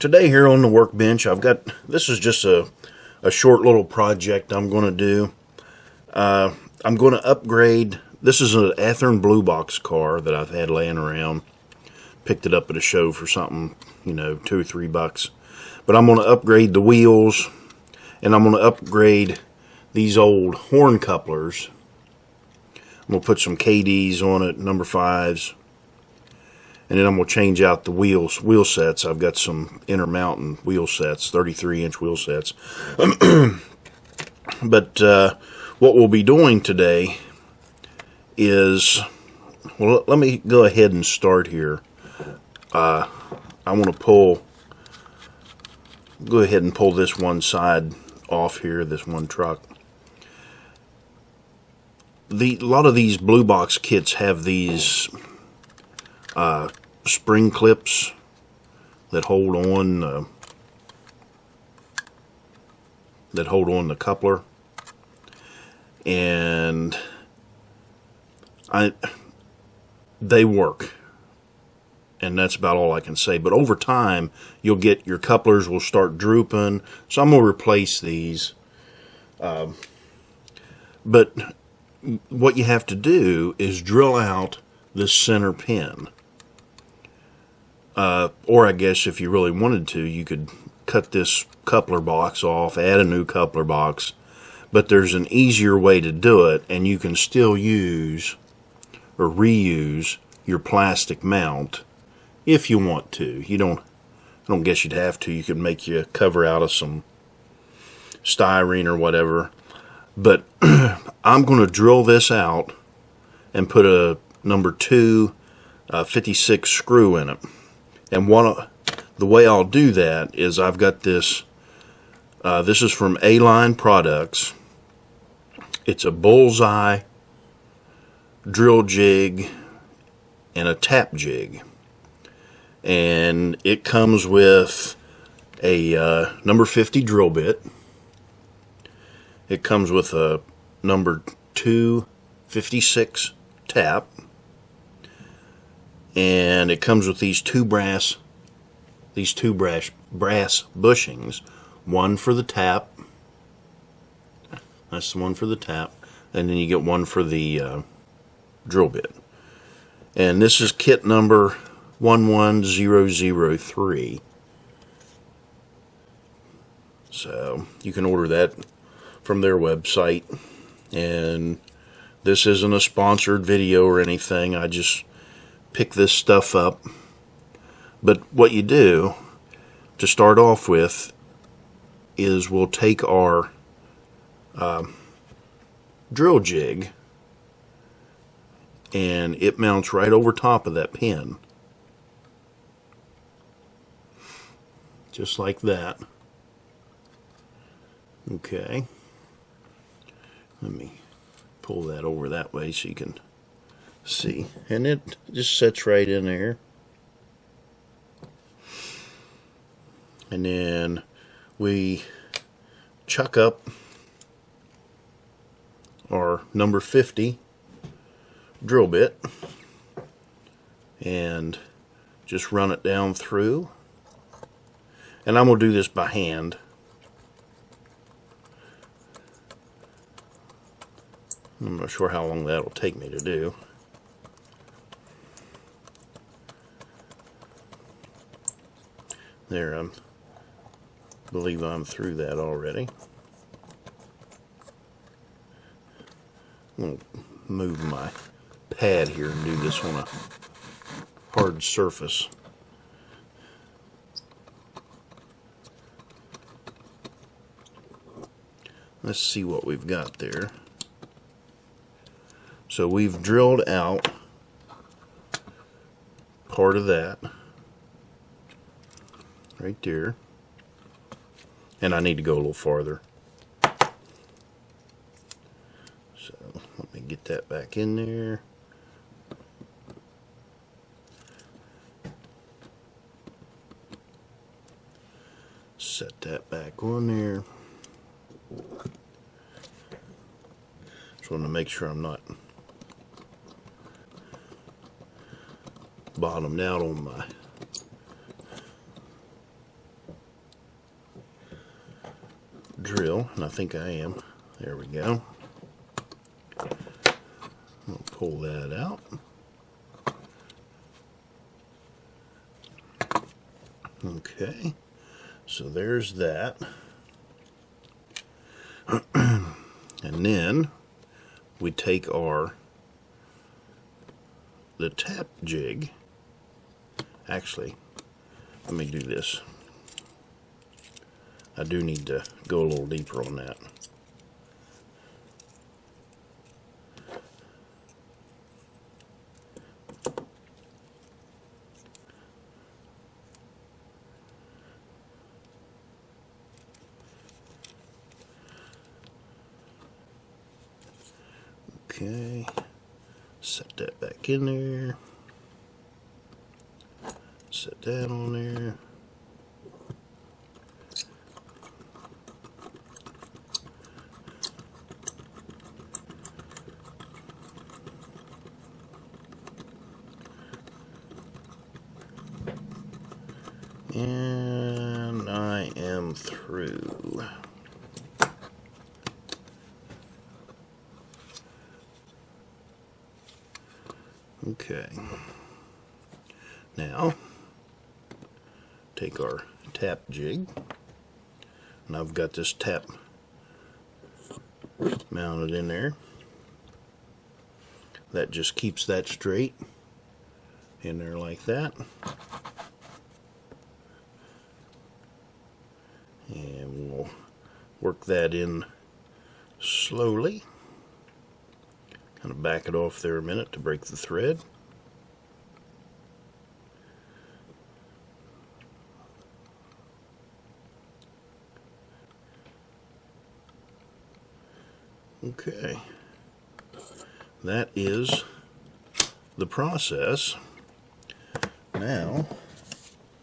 Today here on the workbench, this is just a short little project I'm going to do. I'm going to upgrade. This is an Athearn Blue box car that I've had laying around. Picked it up at a show for something, $2 or $3. But I'm going to upgrade the wheels, and I'm going to upgrade these old horn couplers. I'm going to put some KDs on it, number 5s. And then I'm going to change out the wheel sets. I've got some Intermountain wheel sets, 33-inch wheel sets. But what we'll be doing today is, well, let me go ahead and start here. I want to go ahead and pull this one side off here, this one truck. A lot of these blue box kits have these spring clips that hold on the coupler, and they work, and that's about all I can say. But over time, you'll get your couplers will start drooping, so I'm going to replace these. But what you have to do is drill out this center pin. Or I guess if you really wanted to, you could cut this coupler box off, add a new coupler box. But there's an easier way to do it, and you can still use or reuse your plastic mount if you want to. I don't guess you'd have to. You could make you a cover out of some styrene or whatever. But I'm going to drill this out and put a number 2 56 screw in it. And the way I'll do that is I've got this. This is from A-Line Products. It's a bullseye drill jig and a tap jig. And it comes with a number 50 drill bit. It comes with a number 2 56 tap. And it comes with these two brass bushings, one for the tap. That's the one for the tap, and then you get one for the drill bit. And this is kit number 11003. So you can order that from their website. And this isn't a sponsored video or anything. I just pick this stuff up. But what you do to start off with is we'll take our drill jig, and it mounts right over top of that pin, just like that. Okay, let me pull that over that way so you can see, and it just sits right in there. And then we chuck up our number 50 drill bit and just run it down through. And I'm going to do this by hand. I'm not sure how long that'll take me to do. There, I believe I'm through that already. I'm going to move my pad here and do this on a hard surface. Let's see what we've got there. So we've drilled out part of that right there, and I need to go a little farther. So let me get that back in there. Set that back on there. Just want to make sure I'm not bottomed out on my drill, and I think I am. There we go. We'll pull that out. Okay, so there's that. And then we take the tap jig. Actually, let me do this. I do need to go a little deeper on that. Okay, set that back in there. Set that on there. And I am through. Okay. Now, take our tap jig, and I've got this tap mounted in there. That just keeps that straight in there like that. And we'll work that in slowly. Kind of back it off there a minute to break the thread. Okay, that is the process. Now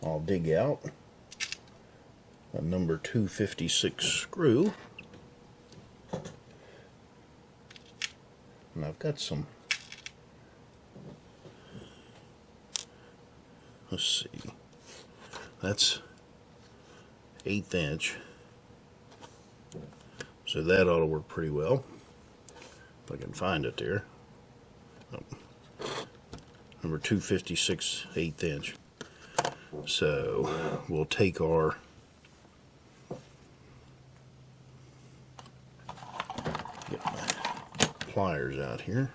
I'll dig out a number 256 screw, and I've got some, let's see, that's 1/8 inch. So that ought to work pretty well, if I can find it there. Oh. Number 256, 1/8 inch. So we'll take our get my pliers out here.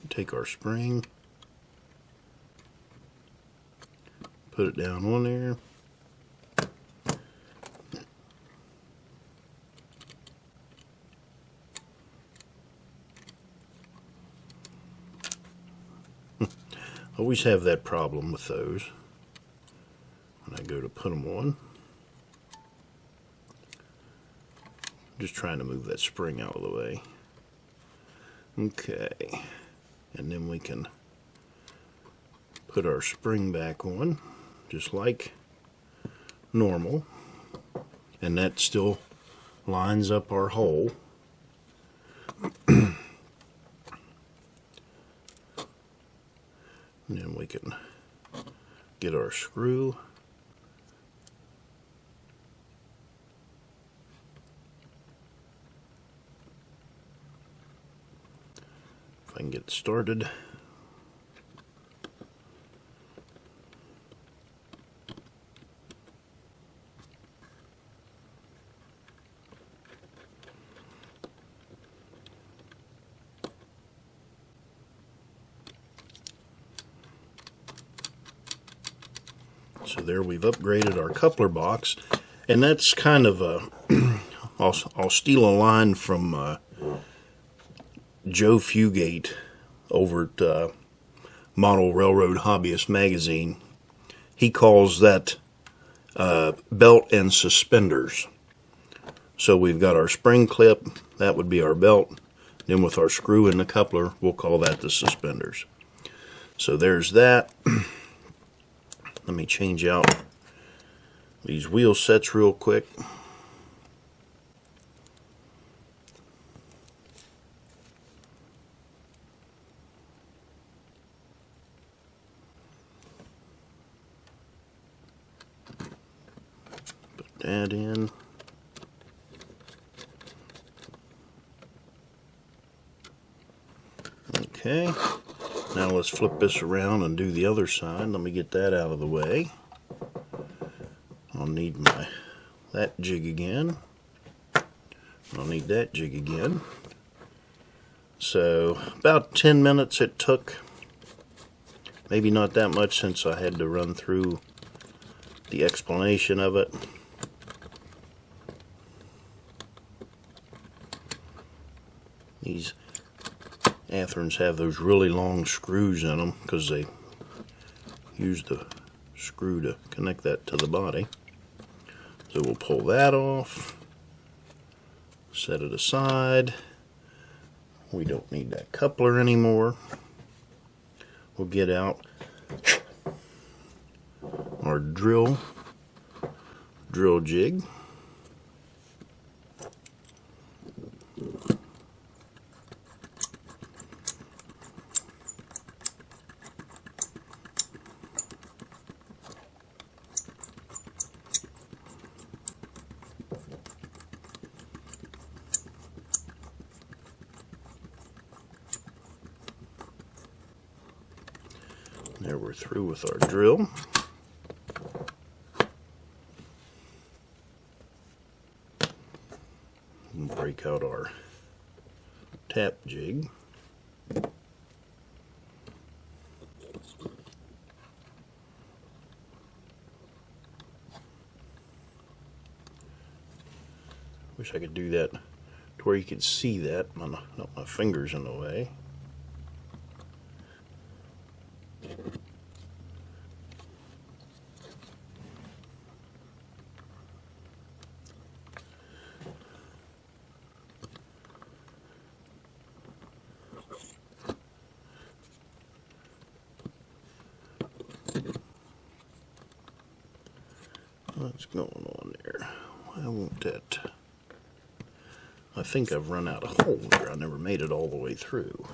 Take our spring, put it down on there. Always have that problem with those when I go to put them on. Just trying to move that spring out of the way. Okay, and then we can put our spring back on just like normal, and that still lines up our hole. And then we can get our screw. If I can get started. So there we've upgraded our coupler box, and that's kind of a, I'll steal a line from Joe Fugate over at Model Railroad Hobbyist magazine. He calls that belt and suspenders. So we've got our spring clip, that would be our belt. Then with our screw in the coupler, we'll call that the suspenders. So there's that. Let me change out these wheel sets real quick. Put that in. Okay, now let's flip this around and do the other side. Let me get that out of the way. I'll need that jig again. I'll need that jig again. So about 10 minutes it took. Maybe not that much since I had to run through the explanation of it. These Athearns have those really long screws in them because they use the screw to connect that to the body. So we'll pull that off, set it aside. We don't need that coupler anymore. We'll get out our drill jig. There, we're through with our drill. And break out our tap jig. Wish I could do that to where you could see that. Not my fingers in the way. What's going on there? Why won't that? I think I've run out of hole here. I never made it all the way through.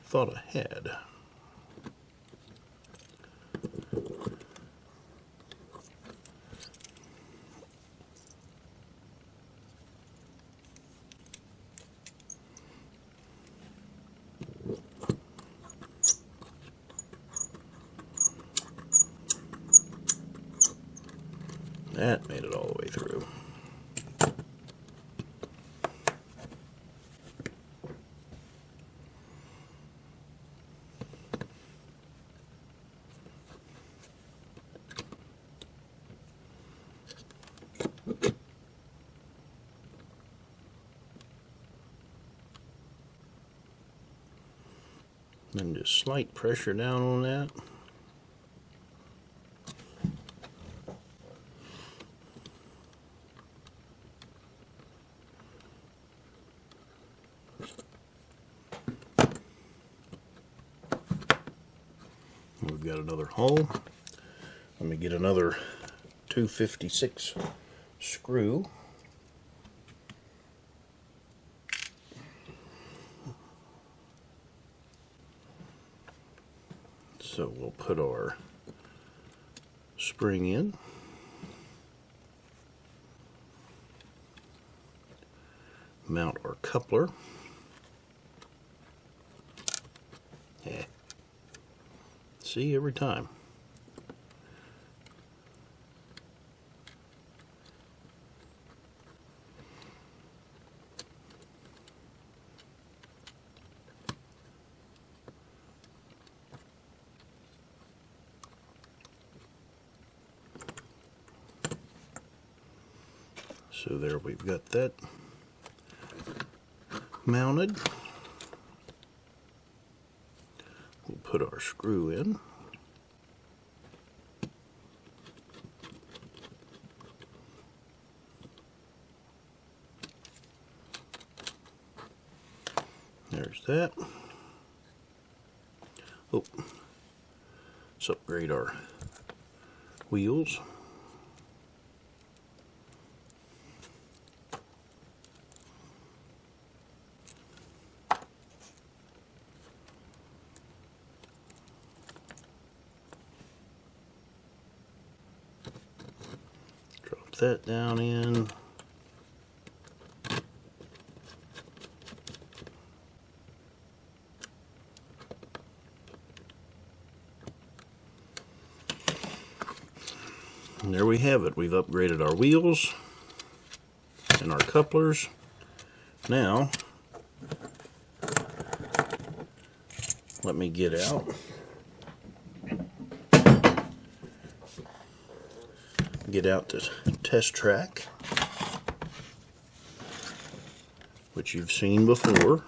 Thought I had. That made it all the way through. Then just slight pressure down on that. We've got another hole. Let me get another 256 screw. So we'll put our spring in. Mount our coupler. Yeah. See, every time. So there, we've got that mounted. We'll put our screw in. There's that. Oh, let's upgrade our wheels. that down in. And there we have it. We've upgraded our wheels and our couplers. Now, let me get out. Get out the test track, which you've seen before.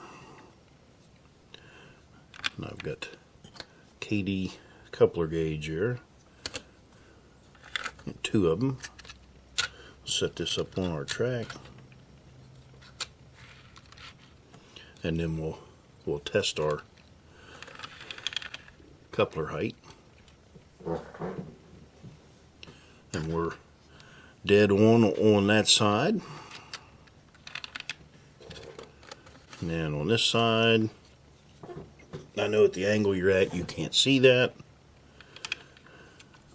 And I've got KD coupler gauge here. Two of them. Set this up on our track, and then we'll test our coupler height. And we're dead on that side. And then on this side, I know at the angle you're at you can't see that,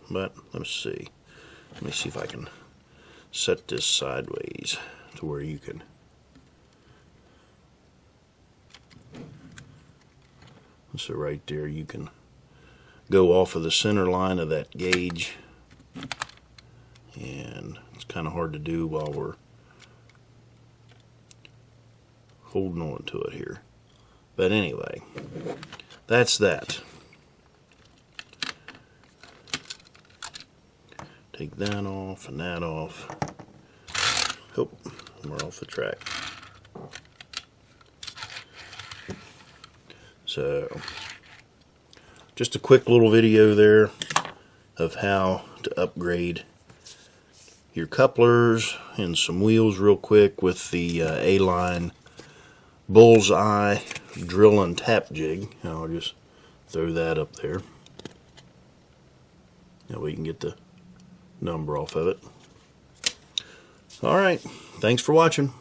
but let me see. Let me see if I can set this sideways to where you can. So right there you can go off of the center line of that gauge, and it's kind of hard to do while we're holding on to it here. But anyway, that's that. Take that off and that off. Oh, we're off the track. So, just a quick little video there of how to upgrade your couplers and some wheels real quick with the A-line bullseye drill and tap jig. I'll just throw that up there. That way you can get the number off of it. Alright, thanks for watching.